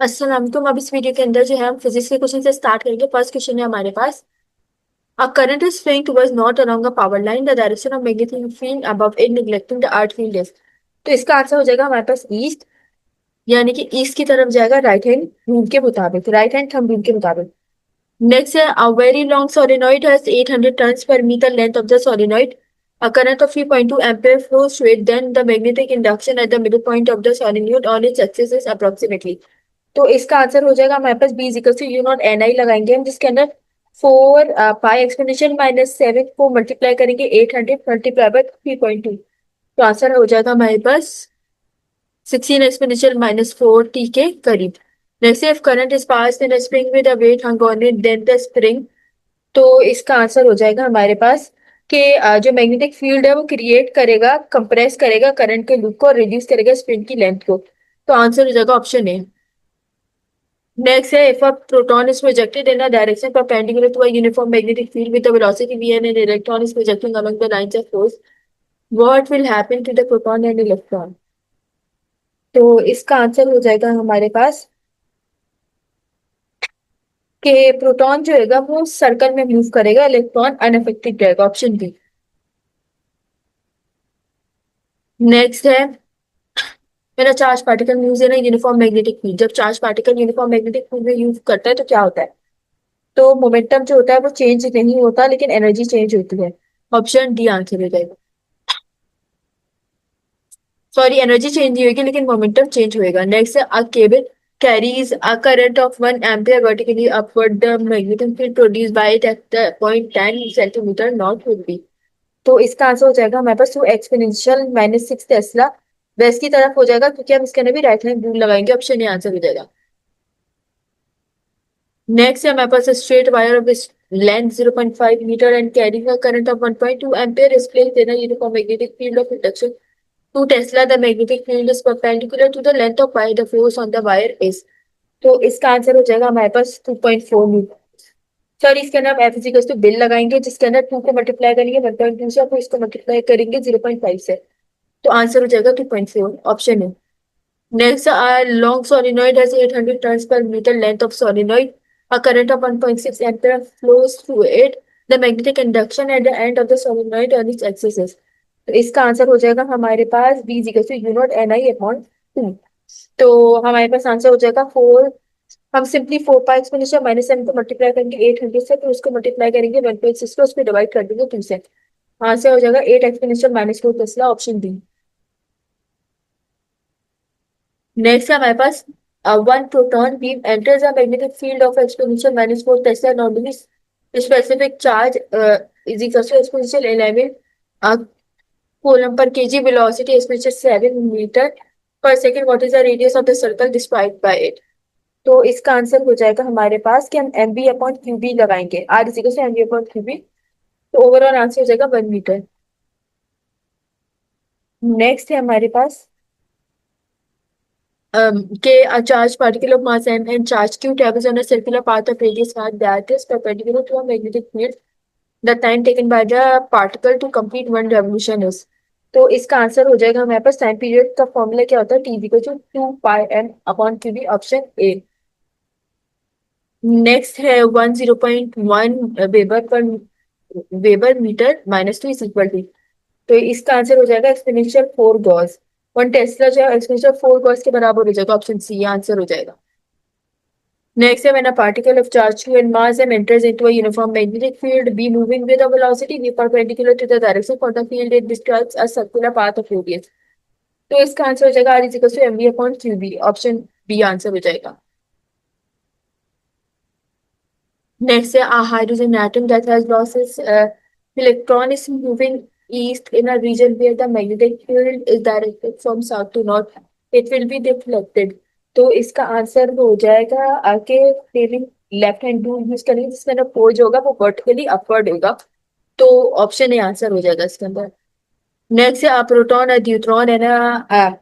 अस्सलाम वालेकुम। अब इस वीडियो के अंदर जो है हम फिजिक्स के क्वेश्चन से स्टार्ट करेंगे। फर्स्ट क्वेश्चन है हमारे पास, a current is flowing towards north along a power line, the direction of magnetic field above it neglecting the earth field is. तो इसका आंसर हो जाएगा हमारे पास ईस्ट, यानी कि ईस्ट की तरफ जाएगा राइट हैंड रूल के मुताबिक, राइट हैंड थंब रूल के मुताबिक। नेक्स्ट है, a very long solenoid has 800 turns per metre length of the solenoid, a current of 3.2 ampere flows through it, then the magnetic induction at the middle point of the solenoid on its axis is approximately। तो इसका answer हो जाएगा हमारे पास B equal to mu naught n I लगाएंगे हम, जिसके अंदर 4 पाई एक्सपोनेंशियल -7 को मल्टीप्लाई करेंगे 800 मल्टीप्लाई बाय 3.2। तो आंसर हो जाएगा हमारे पास 16 एक्सपोनेंशियल -4 टी के करीब। Next, if current is pass in a spring with a weight hung on it then the spring. तो इसका आंसर हो जाएगा हमारे पास कि जो मैग्नेटिक फील्ड है वो क्रिएट करेगा, कंप्रेस करेगा करंट के लूप को और रिड्यूस करेगा स्प्रिंग की लेंथ को। तो आंसर हो जाएगा ऑप्शन ए। Next है, if a proton is projected in a direction perpendicular to a uniform magnetic field with a velocity v and an electron is projecting along the lines of force, what will happen to the proton and electron? तो इसका answer हो जाएगा हमारे पास कि proton जो है वो सर्कल में मूव करेगा, इलेक्ट्रॉन अनअफेक्टेड रहेगा, ऑप्शन बी। नेक्स्ट है, मेरा charge particle moves in a uniform magnetic field. जब charge particle uniform magnetic field में मूव करता है तो क्या होता है? तो मोमेंटम जो होता है वो चेंज नहीं होता, लेकिन एनर्जी चेंज होती है। ऑप्शन डी आंसर हो जाएगा। सॉरी, एनर्जी चेंज नहीं होगी लेकिन मोमेंटम चेंज होएगा। नेक्स्ट है, a cable carries a current of 1 ampere vertically upward, the magnetic field produced by it at the point 10 centimetre not would be. तो इसका answer हो जाएगा हमारे पास 2 एक्सपोनेंशियल -6 टेस्ला वेस्ट की तरफ हो जाएगा, क्योंकि हम इसके अंदर भी राइट हैंड रूल लगाएंगे। ऑप्शन ए आंसर हो जाएगा। नेक्स्ट है हमारे पास, straight wire of length 0.5 metre and carrying a current of 1.2 ampere is placed in a uniform magnetic field of induction 2 Tesla, the magnetic field is perpendicular to the length of wire, the force on the wire is। तो इसका answer हो जाएगा हमारे पास 2.4 Newton. Sorry, इसके अंदर हम F equals to bill लगाएंगे, जिसके अंदर 2 को मल्टीप्लाई करेंगे 1.2 से, और इसको मल्टीप्लाई करेंगे 0.5 से। तो आंसर हो जाएगा 2.4, ऑप्शन है। Next, a long solenoid has 800 turns per meter length of solenoid. A current of 1.6 ampere flows through it. The magnetic induction at the end of the solenoid on its axis is। तो इसका answer हो जाएगा हमारे पास B equal to mu naught n I upon 2। तो हमारे पास answer हो जाएगा 4। हम सिंपली 4 पाई एक्सपोनेंशियल -7 को मल्टीप्लाई करेंगे 800 से, तो उसको मल्टीप्लाई करेंगे 1.6 को, उसको डिवाइड कर देंगे 2 से। आंसर हो जाएगा 8 exponential -4 tesla, option B. Next है हमारे पास, one proton beam enters a magnetic field of exponential -4 Tesla normally specific charge is equal to exponential 11 coulomb per kg, velocity exponential 7 meter per second, what is the radius of the circle described by it। तो इसका answer हो जाएगा हमारे पास कि हम M B upon Q B लगाएंगे, R is equal to M B upon Q B. तो ओवरऑल आंसर हो जाएगा 1 मीटर। नेक्स्ट है हमारे पास, के a charged particle of mass m and charge q travels on a circular path of radius r that is perpendicular to a magnetic field, the time taken by the particle to complete one revolution is। तो इसका answer हो जाएगा हमारे पास, time period का formula क्या होता है, T equal to 2 pi m upon Q B, option A. Next है 10.1 weber per weber metre -2 is equal to. तो इसका आंसर हो जाएगा एक्सपोनेंशियल 4 गॉस। 1 टेस्ला जो है एक्सपोनेंशियल 4 गॉस के बराबर हो जाएगा, ऑप्शन सी आंसर हो जाएगा। Next, when a particle of charge q and mass m enters into a uniform magnetic field B moving with a velocity v perpendicular to the direction for the field, it describes a circular path of radius। तो इसका answer हो जाएगा R is equal to M B upon Q B, option B answer हो जाएगा। Next है, a hydrogen atom that has lost its electron is moving east in a region where the magnetic field is directed from south to north, it will be deflected। तो इसका answer हो जाएगा आगे feeling left hand rule use करेंगे, जिसके अंदर पोल जो होगा वो वर्टिकली अपवर्ड होगा। तो ऑप्शन ए आंसर हो जाएगा इसके अंदर। नेक्स्ट है, a proton, a deuteron and a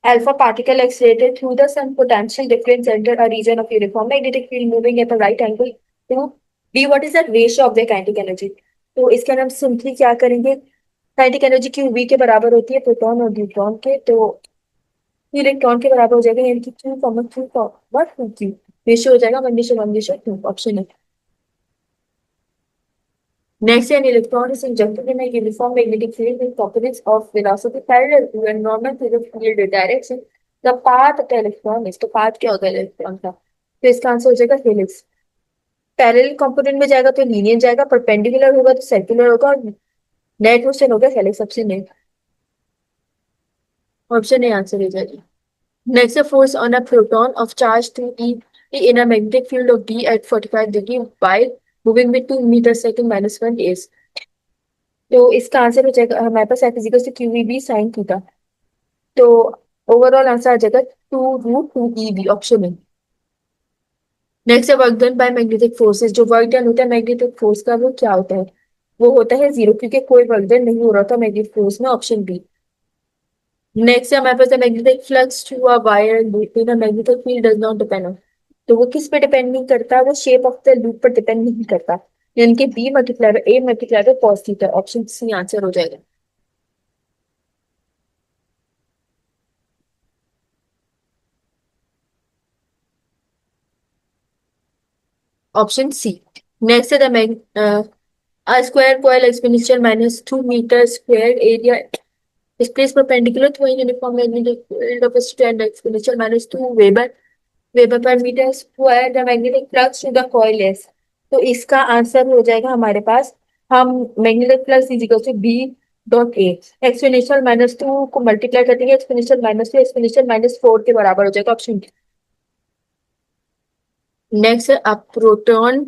alpha particle accelerated through the sun potential difference enter a region of uniform magnetic field moving at a right angle to d, what is the ratio of the kinetic energy। तो इसके अंदर हम simply क्या करेंगे, kinetic energy Q we के बराबर होती है प्रोटॉन और न्यूट्रॉन के। तो इलेक्ट्रॉन के बराबर हो जाएगा, यानी कि 2,2 रेशियो हो जाएगा 1:1:2, ऑप्शन है। Next, an electron is injected in a uniform magnetic field with opposites of velocity parallel to and normal to the field direction. The path of the electron is, तो path क्या होता है electron का? तो इसका answer हो जाएगा helix. Parallel component में जाएगा तो लीनियर जाएगा, परपेंडिकुलर होगा तो सर्कुलर होगा, और नेट मोशन होगा helix, option A. Option A answer हो जाएगा। Next, a force on a proton of charge 2e in a magnetic field of B at 45 degree while moving with 2 meters second minus 1 is। तो इसका answer हो जाएगा हमारे पास F is equal to Q B sine theta. तो overall answer आ जाएगा 2√2 EB, option है। नेक्स्ट है work done by magnetic forces. जो वर्क डन होता है मैग्नेटिक फोर्स का वो क्या होता है? वो होता है जीरो, क्योंकि कोई वर्क डन नहीं हो रहा था मैग्नेटिक फोर्स में, ऑप्शन बी। नेक्स्ट है हमारे पास magnetic flux through a wire loop in a magnetic field does not depend on. तो वो किस पे डिपेंड नहीं करता? वो शेप ऑफ द लूप पर डिपेंड नहीं करता, यानी कि B multiply by A multiply by cos theta, option C answer हो जाएगा। Option C. नेक्स्ट है a square coil exponential minus 2 meters square area is placed perpendicular to a uniform magnetic field of a strand exponential minus 2 Weber per meter square the magnetic flux to the coil is। तो इसका answer हो जाएगा हमारे पास, हम magnetic flux is equal to B dot A, exponential -2 को multiply कर देंगे एक्सपोनेंशियल -2 एक्सपोनेंशियल -4 के बराबर हो जाएगा, option. Next, a proton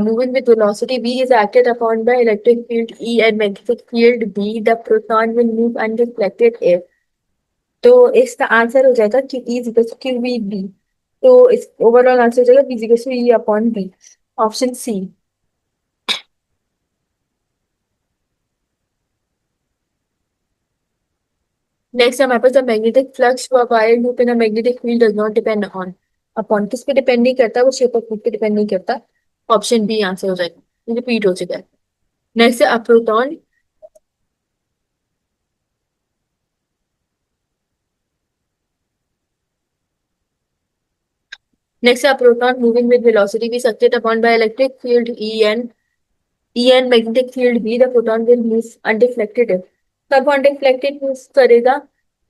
moving with velocity v is acted upon by electric field E and magnetic field B. The proton will move undeflected if। तो इसका answer हो जाएगा कि E is equal to Q V B। तो इस overall answer हो जाएगा B is equal to E upon B, option C. Next हमारे पास the magnetic flux for wire loop in a magnetic field does not depend on. Upon किस पे depend नहीं करता? वो शेप ऑफ लूप पे डिपेंड नहीं करता, ऑप्शन बी आंसर हो जाएगा, रिपीट हो चुका है। नेक्स्ट है a proton. Next, a proton moving with velocity is acted upon by electric field E and magnetic field B. The proton will move undeflected। कब undeflected move करेगा?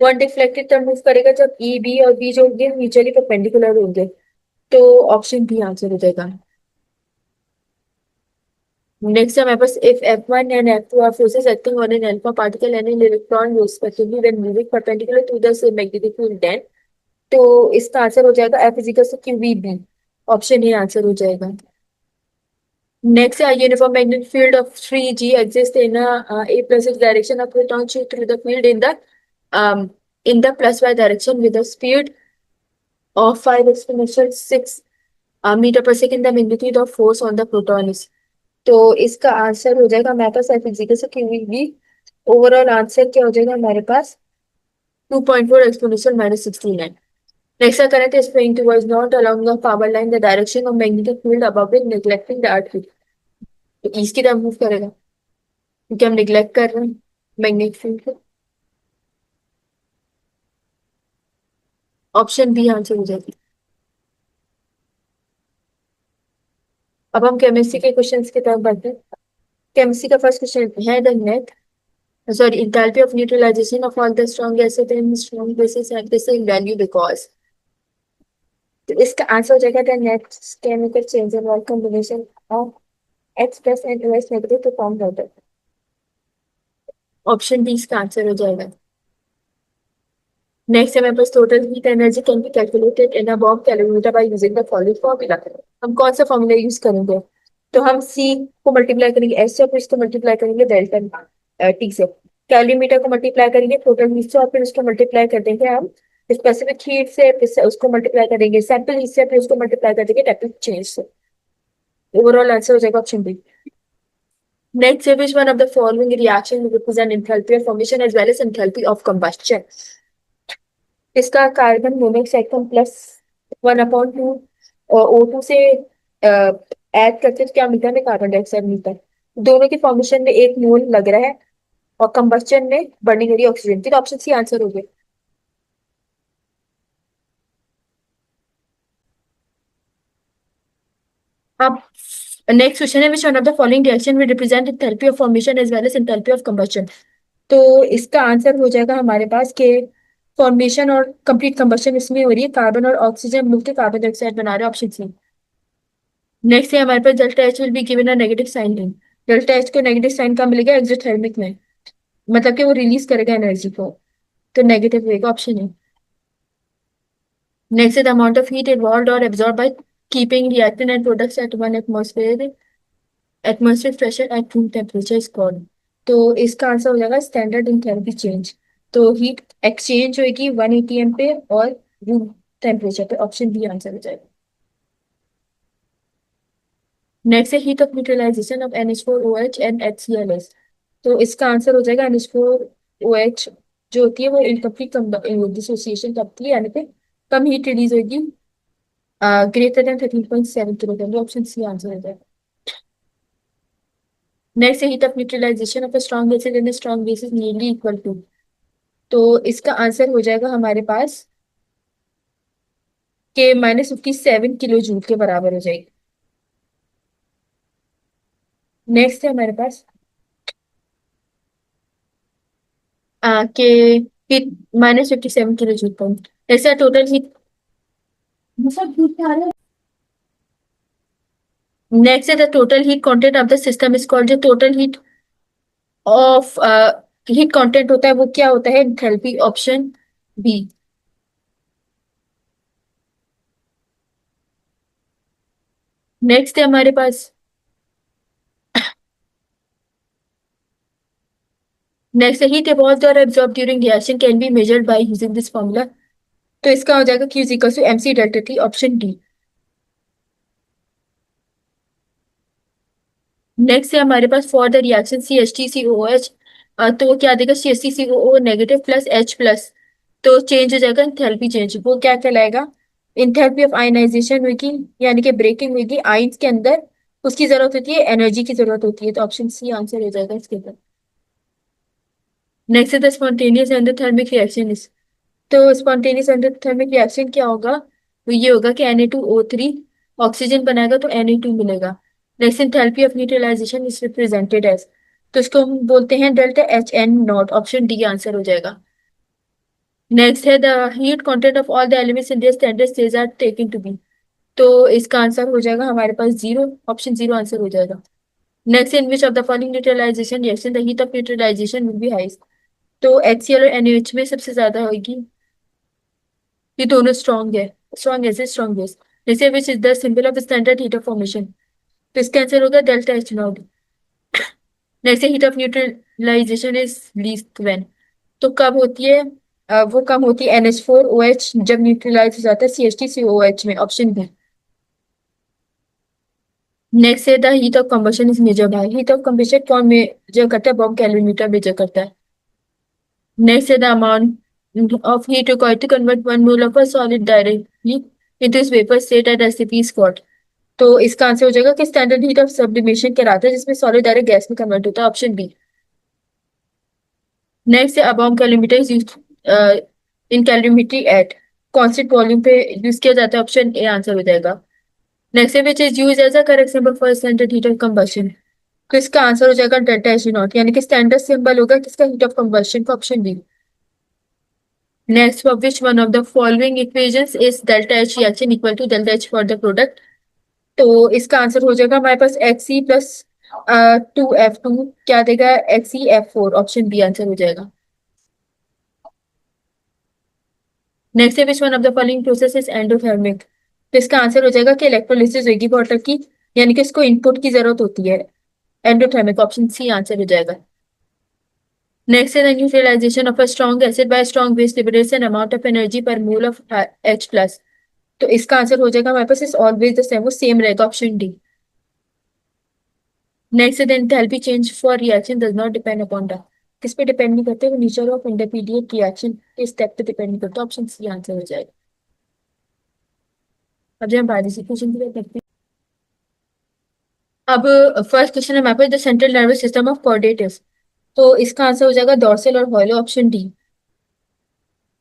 वो undeflected तब move करेगा जब E B और B जो होंगे mutually perpendicular होंगे। तो ऑप्शन बी आंसर हो जाएगा। नेक्स्ट हमारे पास if F1 and F2 are forces acting on an alpha particle and an electron respectively when moving perpendicular to the same magnetic field then। तो इसका answer हो जाएगा F is equal to QVB, option A answer हो जाएगा। Next, a uniform magnetic field of 3G exists in a plus x direction. A proton shoot through the field in the plus y direction with a speed of 5 exponential 6 meter per second. The magnitude of force on the proton is। तो इसका answer हो जाएगा हमारे पास F is equal से Q we. Overall answer क्या हो जाएगा हमारे पास? 2.4 exponential -69। Next, a current is flowing towards not along a power line the direction of magnetic field above it, neglecting the earth field। तो ईस्ट की तरफ मूव करेगा क्योंकि हम निग्लेक्ट कर रहे हैं मैग्नेटिक फील्ड को, ऑप्शन बी आंसर हो जाएगी। अब हम केमिस्ट्री के क्वेश्चंस की तरफ बढ़ते हैं। केमिस्ट्री का फर्स्ट क्वेश्चन है the net sorry enthalpy of neutralization of all the strong acid and strong bases have the same value because। तो इसका आंसर हो जाएगा the net chemical change in combination of X plus and OH negative to form water, option D इसका answer हो जाएगा। Next है मेरे पास total heat energy can be calculated in a bomb calculator by using the following formula. हम कौन सा formula use करेंगे? तो हम सी को मल्टीप्लाई करेंगे एस से और फिर इसको मल्टीप्लाई करेंगे डेल्टा टी से। कैलोरीमीटर को मल्टीप्लाई करेंगे टोटल हीट से और फिर उसको मल्टीप्लाई कर देंगे हम स्पेसिफिक हीट से, फिर उसको मल्टीप्लाई करेंगे सैंपल हीट से, फिर उसको मल्टीप्लाई कर देंगे टेम्परेचर चेंज से। ओवरऑल आंसर हो जाएगा option B. Next, which one of the following reaction represent enthalpy of formation as well as enthalpy of combustion? इसका कार्बन मोनोऑक्साइड एटम +1/2 O2 से ऐड करते तो क्या मिलता है? कार्बन डाइऑक्साइड मिलता है। दोनों की फॉर्मेशन में 1 मोल लग रहा है और कंबस्शन में बर्निंग हो रही है ऑक्सीजन की, तो ऑप्शन सी आंसर हो गया। अब नेक्स्ट क्वेश्चन है, which one of the following reaction will represent enthalpy of formation as well as enthalpy of combustion. तो इसका आंसर हो जाएगा हमारे पास के फॉर्मेशन और कंप्लीट कंबशन इसमें हो रही है, कार्बन और ऑक्सीजन मिलकर कार्बन डाइऑक्साइड बना रहे हैं, ऑप्शन सी। नेक्स्ट है हमारे पास delta H will be given a negative sign link. Delta H को नेगेटिव साइन का मिलेगा एक्सोथर्मिक में, मतलब कि वो रिलीज करेगा एनर्जी को, तो नेगेटिव होगा, ऑप्शन है। नेक्स्ट है the amount of heat involved और absorb by keeping reactant and products at 1 atmosphere pressure at room temperature is called. तो इसका आंसर हो जाएगा स्टैंडर्ड इंथैल्पी चेंज। तो हीट एक्सचेंज होगी 1 atm पे और रूम टेम्परेचर पे, ऑप्शन बी आंसर हो जाएगा। नेक्स्ट है heat of neutralisation of NH4OH and HCl। तो इसका आंसर हो जाएगा NH4OH जो होती है वो इनकम्प्लीट डिसोसिएशन करती है, यानी कि कम हीट रिलीज होगी, greater than 13.7 kilo, option C answer हो जाएगा। नेक्स्ट है heat of neutralisation of a strong basis and strong basis nearly equal to. तो इसका आंसर हो जाएगा हमारे पास के -57 किलो जूल के बराबर हो जाएगी। नेक्स्ट है हमारे पास के हीट -57 किलो जूल पॉइंट, ऐसा टोटल हीट। नेक्स्ट है the total heat content of the system is called, जो टोटल ऑफ हीट कंटेंट होता है वो क्या होता है, एंथैल्पी, ऑप्शन बी। नेक्स्ट है हमारे पास नेक्स्ट हीट evolved और absorb during reaction can be measured by using this formula. तो इसका हो जाएगा Q is equal to MC delta T, option D. Next है हमारे पास फॉर द रिएक्शन CH3COOH, तो क्या देगा CH3COO negative plus H plus, तो चेंज हो जाएगा इंथैल्पी चेंज, वो क्या कहलाएगा, इंथैल्पी ऑफ आयनाइजेशन होगी, यानी कि ब्रेकिंग होगी आयंस के अंदर, उसकी जरूरत होती है, एनर्जी की जरूरत होती है, तो ऑप्शन सी आंसर हो जाएगा इसके अंदर। नेक्स्ट है the spontaneous endothermic reaction is. तो स्पॉन्टेनियस एंडोथर्मिक रिएक्शन क्या होगा, तो ये होगा कि Na2O3 ऑक्सीजन बनाएगा तो Na2 मिलेगा। Next enthalpy of neutralisation is represented as, तो इसको हम बोलते हैं delta HN0, option D answer हो जाएगा। नेक्स्ट है the heat content of all the elements in this standard stage are taken to be. तो इसका आंसर हो जाएगा हमारे पास जीरो, ऑप्शन जीरो आंसर हो जाएगा। Next in which of the following neutralisation reaction the heat of neutralisation will be highest. तो HCl और NaOH में सबसे ज्यादा होगी, ये दोनों स्ट्रॉन्ग है, स्ट्रॉन्ग एसिड स्ट्रॉन्ग बेस। जैसे which is the symbol of standard heat of formation, तो इसका आंसर होगा delta H0। Next heat of neutralisation is least when, तो कब होती है, वो कम होती है NH4OH जब न्यूट्रलाइज हो जाता है CH3COOH में, ऑप्शन बी। नेक्स्ट है the heat of combustion is measured by, heat of combustion कौन मेजर करता है, बॉम कैलोरीमीटर मेजर करता है। नेक्स्ट है the amount of heat required to convert 1 mole of a solid directly into its vapour state at STP spot. तो इसका answer हो जाएगा कि स्टैंडर्ड हीट ऑफ सब्लिमेशन कहलाता है जिसमें सॉलिड डायरेक्ट गैस में कन्वर्ट होता है, ऑप्शन बी। नेक्स्ट है about calorimeter is used in calorimetry at, constant volume पे यूज किया जाता है, ऑप्शन ए आंसर हो जाएगा। नेक्स्ट है which is use as a correct symbol for standard heat of combustion, तो इसका आंसर हो जाएगा डेल्टा एच नॉट, यानी कि स्टैंडर्ड सिंबल होगा किसका, हीट ऑफ कंबशन का, option B. Next for which one of the following equations is delta H reaction equal to delta H for the product. तो इसका आंसर हो जाएगा हमारे पास Xe प्लस 2F2 क्या देगा, XeF4, ऑप्शन बी आंसर हो जाएगा। नेक्स्ट है which one of the following process is endothermic, तो इसका आंसर हो जाएगा कि इलेक्ट्रोलिसिस होगी वाटर की, यानी कि इसको इनपुट की जरूरत होती है, एंडोथर्मिक, ऑप्शन सी आंसर हो जाएगा। नेक्स्ट है the neutralisation of a strong acid by strong base liberates an amount of energy per mole of H plus. तो इसका आंसर हो जाएगा हमारे पास इज ऑलवेज द सेम, वो सेम रहेगा, ऑप्शन डी। नेक्स्ट है the enthalpy change for reaction does not depend upon the, किस पे डिपेंड नहीं करते, वो नेचर ऑफ इंटरमीडिएट रिएक्शन के स्टेप पे डिपेंड करता है, ऑप्शन सी आंसर हो जाएगा। अब जब हम बारी से क्वेश्चन की बात करते हैं, अब फर्स्ट क्वेश्चन है हमारे पास the central nervous system of chordates, तो इसका आंसर हो जाएगा डोर्सल और हॉलो, ऑप्शन डी।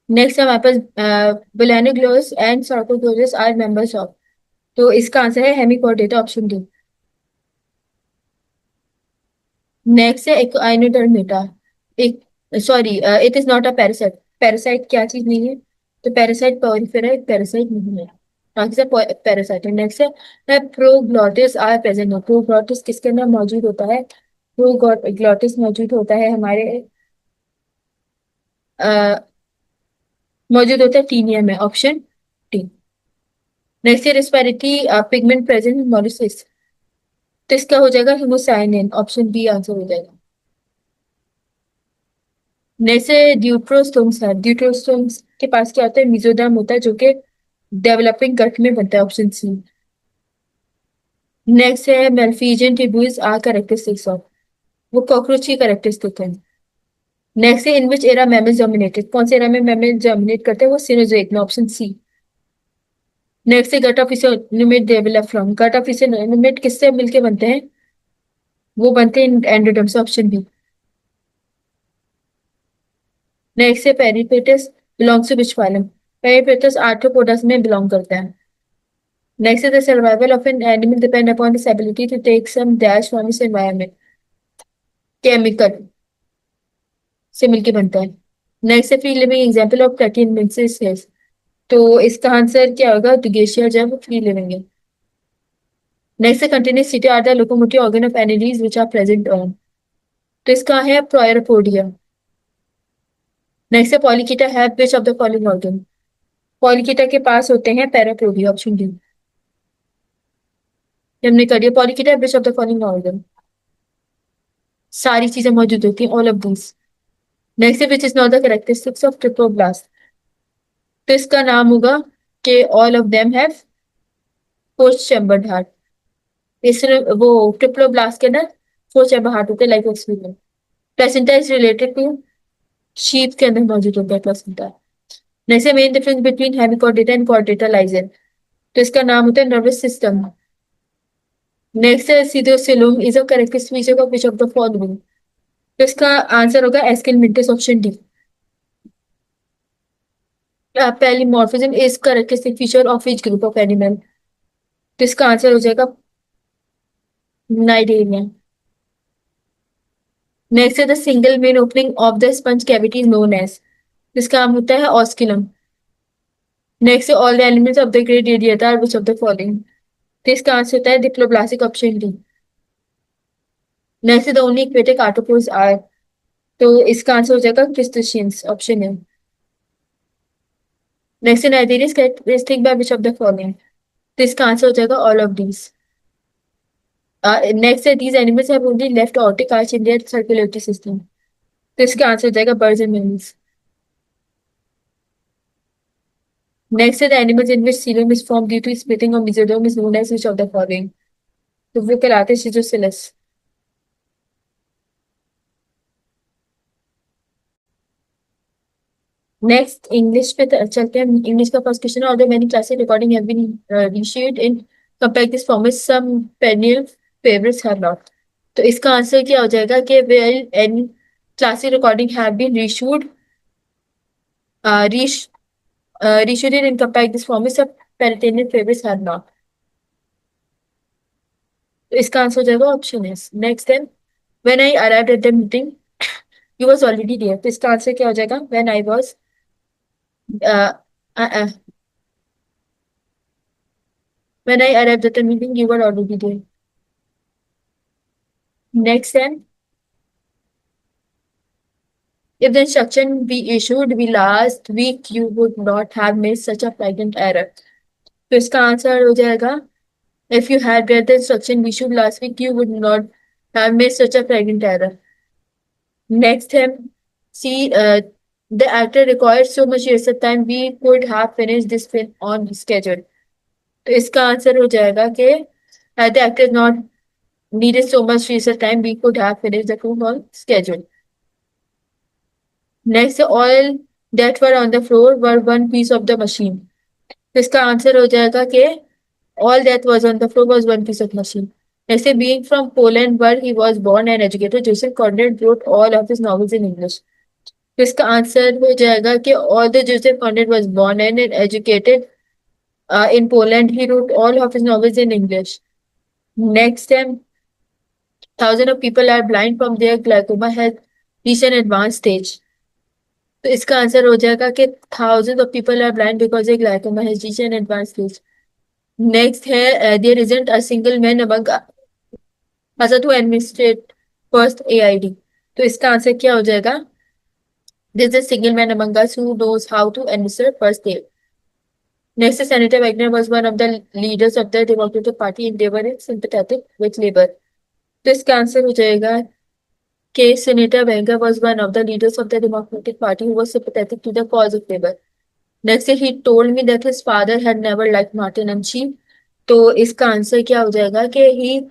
नेक्स्ट है हमारे पास Balaenoglossus and Sarcoidosis are members of, तो इसका आंसर है हेमिकोर्डेटा, ऑप्शन डी। नेक्स्ट है एकोआइनोडर्मेटा। एक, sorry, it is not a parasite. Parasite क्या चीज नहीं है? तो पैरासाइट पॉरीफेरा एक पैरासाइट नहीं है, बाकी सब पैरासाइट है। नेक्स्ट है प्रोग्लॉटिस आर प्रेजेंट। प्रोग्लॉटिस किसके अंदर मौजूद होता है? प्रोग्लॉटिस मौजूद होता है हमारे मौजूद होता है टीनिया में, ऑप्शन टी। नेक्स्ट है रेस्पिरेटरी पिगमेंट प्रेजेंट इन मॉलिसिस। तो इसका हो जाएगा हिमोसाइनिन, ऑप्शन बी आंसर हो जाएगा। नेक्स्ट है ड्यूट्रोस्टोम्स है। ड्यूट्रोस्टोम्स के पास क्या होता है? मिजोडर्म होता है, जो कि डेवलपिंग गट में बनता है, ऑप्शन सी। नेक्स्ट है Malpighian tubules are characteristics of. वो कॉकरोच की कैरेक्टरिस्टिक है। नेक्स्ट है in which era mammals dominated. कौन से एरा में मैमल डोमिनेट करते हैं? वो सिनोजोइक में, ऑप्शन सी। नेक्स्ट है gut of nematode develop from. Gut of nematode किससे मिलके बनते हैं? वो बनते हैं एंडोडर्म से, ऑप्शन बी। नेक्स्ट है peripatus belongs to which phylum. Peripatus arthropods में बिलोंग करता है। Next is the survival of an animal depend upon its ability to take some dash from its environment. Chemical से मिलके बनता है। Next है free living example of platyhelminthes है। तो इसका आंसर क्या होगा? दुगेशिया जब फ्री लिविंग है। नेक्स्ट है continuous city are the locomotive organ of annelids which are present on. तो इसका है प्रोएरोपोडिया। नेक्स्ट है polychaeta have which of the following organ. Polychaeta के पास होते हैं पैरापोडिया, ऑप्शन डी। हमने कर दिया polychaeta which of the following organ. सारी चीजें मौजूद होती हैं, ऑल ऑफ दिस। नेक्स्ट है which is not the characteristics of triploblast. तो इसका नाम होगा कि all of them have post chambered heart. इसमें वो ट्रिप्लोब्लास्ट के अंदर फोर चैम्बर हार्ट होते हैं, like experience. Placenta is related to sheep के अंदर मौजूद होता है प्लेसेंटा। नेक्स्ट है main difference between hemichordata and chordata lies in. तो इसका नाम होता है नर्वस सिस्टम। नेक्स्ट है pseudocoelom is a characteristic feature of which of the following. तो इसका आंसर होगा aschelminthes, option D. Polymorphism is characteristic feature of which group of animal. तो इसका आंसर हो जाएगा नाइडेरिया। नेक्स्ट है the single main opening of the sponge cavity is known as. जिसका नाम होता है ऑस्किलम। नेक्स्ट है all the elements of the great radiator are which of the following. तो इसका आंसर होता है डिप्लोप्लास्टिक, ऑप्शन डी। नेक्स्ट है the only aquatic arthropods are. तो इसका आंसर हो जाएगा क्रिस्टेशियंस, ऑप्शन है। नेक्स्ट है Nigeria is characteristic by which of the following. तो इसका आंसर हो जाएगा ऑल ऑफ दीज। नेक्स्ट है these animals have only left aortic arch in their circulatory system. तो इसका आंसर हो जाएगा बर्ड्स एंड मैमल्स। नेक्स्ट है the animals in which coelom is form due to splitting of mesoderm is known as which of the following. तो वो कहलाते हैं शिजोसिलस। Next English पे चलते हैं। इंग्लिश का फर्स्ट क्वेश्चन है although many classic recording have been reissued in compare this format some perennial favourites have not. तो इसका आंसर क्या हो जाएगा कि well any classic recording have been reissued re reissued in compare this format some perennial favourites have not. तो इसका answer हो जाएगा option S. Next then when I arrived at the meeting you was already there. तो इसका answer क्या हो जाएगा? When I was when I arrived at the meeting, you were already there. Next, then, if the instruction we issued we last week, you would not have made such a flagrant error. तो इसका answer हो जाएगा if you had read the instruction we issued last week, you would not have made such a flagrant error. Next, then, see, the actor required so much rehearsal time, we could have finished this film on schedule. तो इसका answer हो जाएगा कि had the actor not needed so much research time, we could have finished the film on schedule. Next, all that were on the floor were one piece of the machine. तो इसका answer हो जाएगा कि all that was on the floor was one piece of machine. Next, being from Poland where he was born and educated, Joseph Conrad wrote all of his novels in English. तो इसका answer हो जाएगा कि all the Joseph Conrad was born and educated In Poland, he wrote all of his novels in English. Next time, thousands of people are blind from their glaucoma has reached an advanced stage. तो इसका answer हो जाएगा कि thousands of people are blind because their glaucoma has reached an advanced stage. Next है there isn't a single man among us to administrate first AID. तो इसका answer क्या हो जाएगा? There's a single man among us who knows how to administer first aid. Next, Senator Wagner was one of the leaders of the Democratic Party and they were sympathetic with Labour. तो इसका answer हो जाएगा कि Senator Wagner was one of the leaders of the Democratic Party who was sympathetic to the cause of Labour. Next, he told me that his father had never liked Martin and sheep. तो इसका answer क्या हो जाएगा कि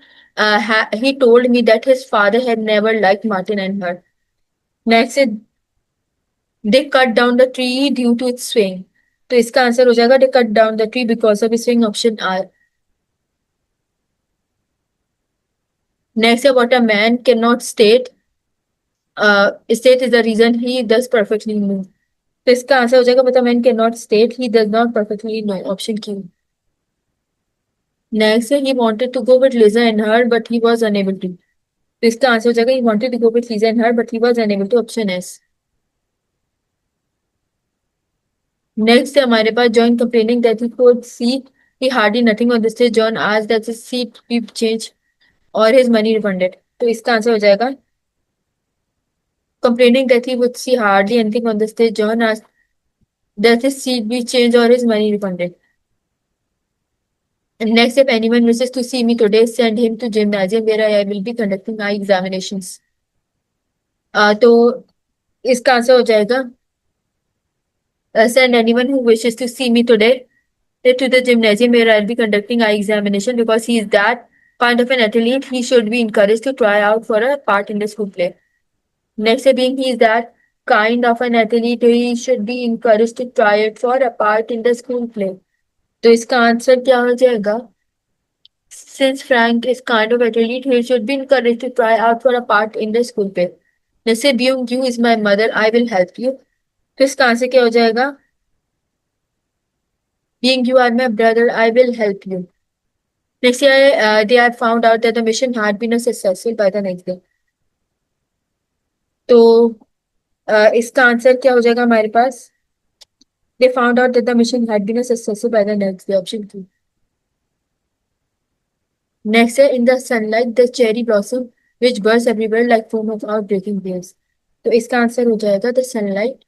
he told me that his father had never liked Martin and her. Next, they cut down the tree due to its swing. तो इसका answer हो जाएगा they cut down the tree because of its swing, option R. Next, what a man cannot state is the reason he does perfectly know. तो इसका answer हो जाएगा but a man cannot state he does not perfectly know, option Q. Next, he wanted to go with Lisa and her but he was unable to. तो इसका answer हो जाएगा he wanted to go with Lisa and her but he was unable to, option S. Next हमारे पास John complaining that he could see he hardly nothing on the stage. John asked that his seat be changed or his money refunded. तो इसका answer हो जाएगा complaining that he would see hardly anything on the stage. John asked that his seat be changed or his money refunded. And next, if anyone wishes to see me today, send him to gymnasium where I will be conducting my examinations. तो इसका answer हो जाएगा send anyone who wishes to see me today to the gymnasium where I'll be conducting eye examination because he is that kind of an athlete. He should be encouraged to try out for a part in the school play. Next, being he is that kind of an athlete, he should be encouraged to try it for a part in the school play. तो इसका answer क्या हो जाएगा? Since Frank is kind of athlete, he should be encouraged to try out for a part in the school play. जैसे Byung Yu is my mother, I will help you. तो इसका answer क्या हो जाएगा? Being you are my brother, I will help you. Next year, they had found out that the mission had been successful by the next day. तो इसका answer क्या हो जाएगा हमारे पास? They found out that the mission had been successful by the next day, option 2. Next year, in the sunlight, the cherry blossom which bursts everywhere like foam without breaking waves. तो इसका answer हो जाएगा the sunlight.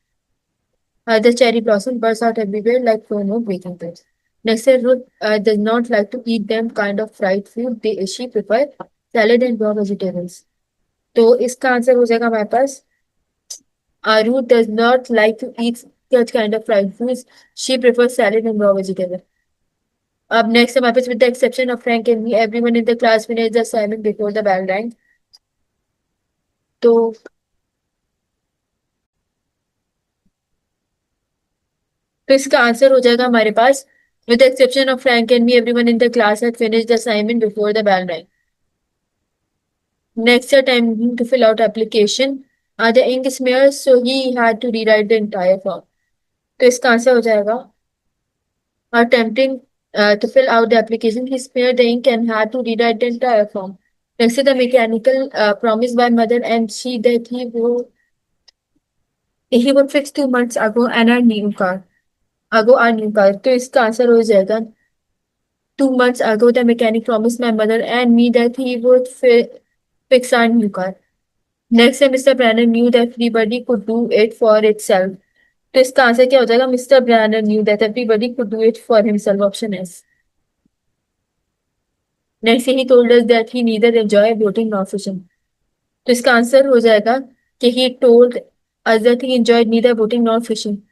The cherry blossom bursts out everywhere like foam of breaking waves. Next year, Ruth does not like to eat them kind of fried food. She prefers salad and raw vegetables. तो इसका answer हो जाएगा हमारे पास Ruth does not like to eat such kind of fried foods. She prefers salad and raw vegetable. Up next, हमारे पास with the exception of Frank and me, everyone in the class finished the assignment before the bell rang. तो इसका answer हो जाएगा हमारे पास with the exception of Frank and me, everyone in the class had finished the assignment before the bell rang. Next, time to fill out application. The ink smeared, so he had to rewrite the entire form. तो इसका answer हो जाएगा attempting to fill out the application, he smeared the ink and had to rewrite the entire form. Next, the mechanical promised by mother and she that he would fix 2 months ago and our new car. Our new car. तो इसका answer हो जाएगा 2 months ago the mechanic promised my mother and me that he would fix our new car. Next, Mr. Brannan knew that everybody could do it for itself. तो इसका answer क्या हो जाएगा? Mr. Brannan knew that everybody could do it for himself, option S. Next, he told us that he neither enjoy boating nor fishing. तो इसका answer हो जाएगा कि he told us that he enjoyed neither boating nor fishing.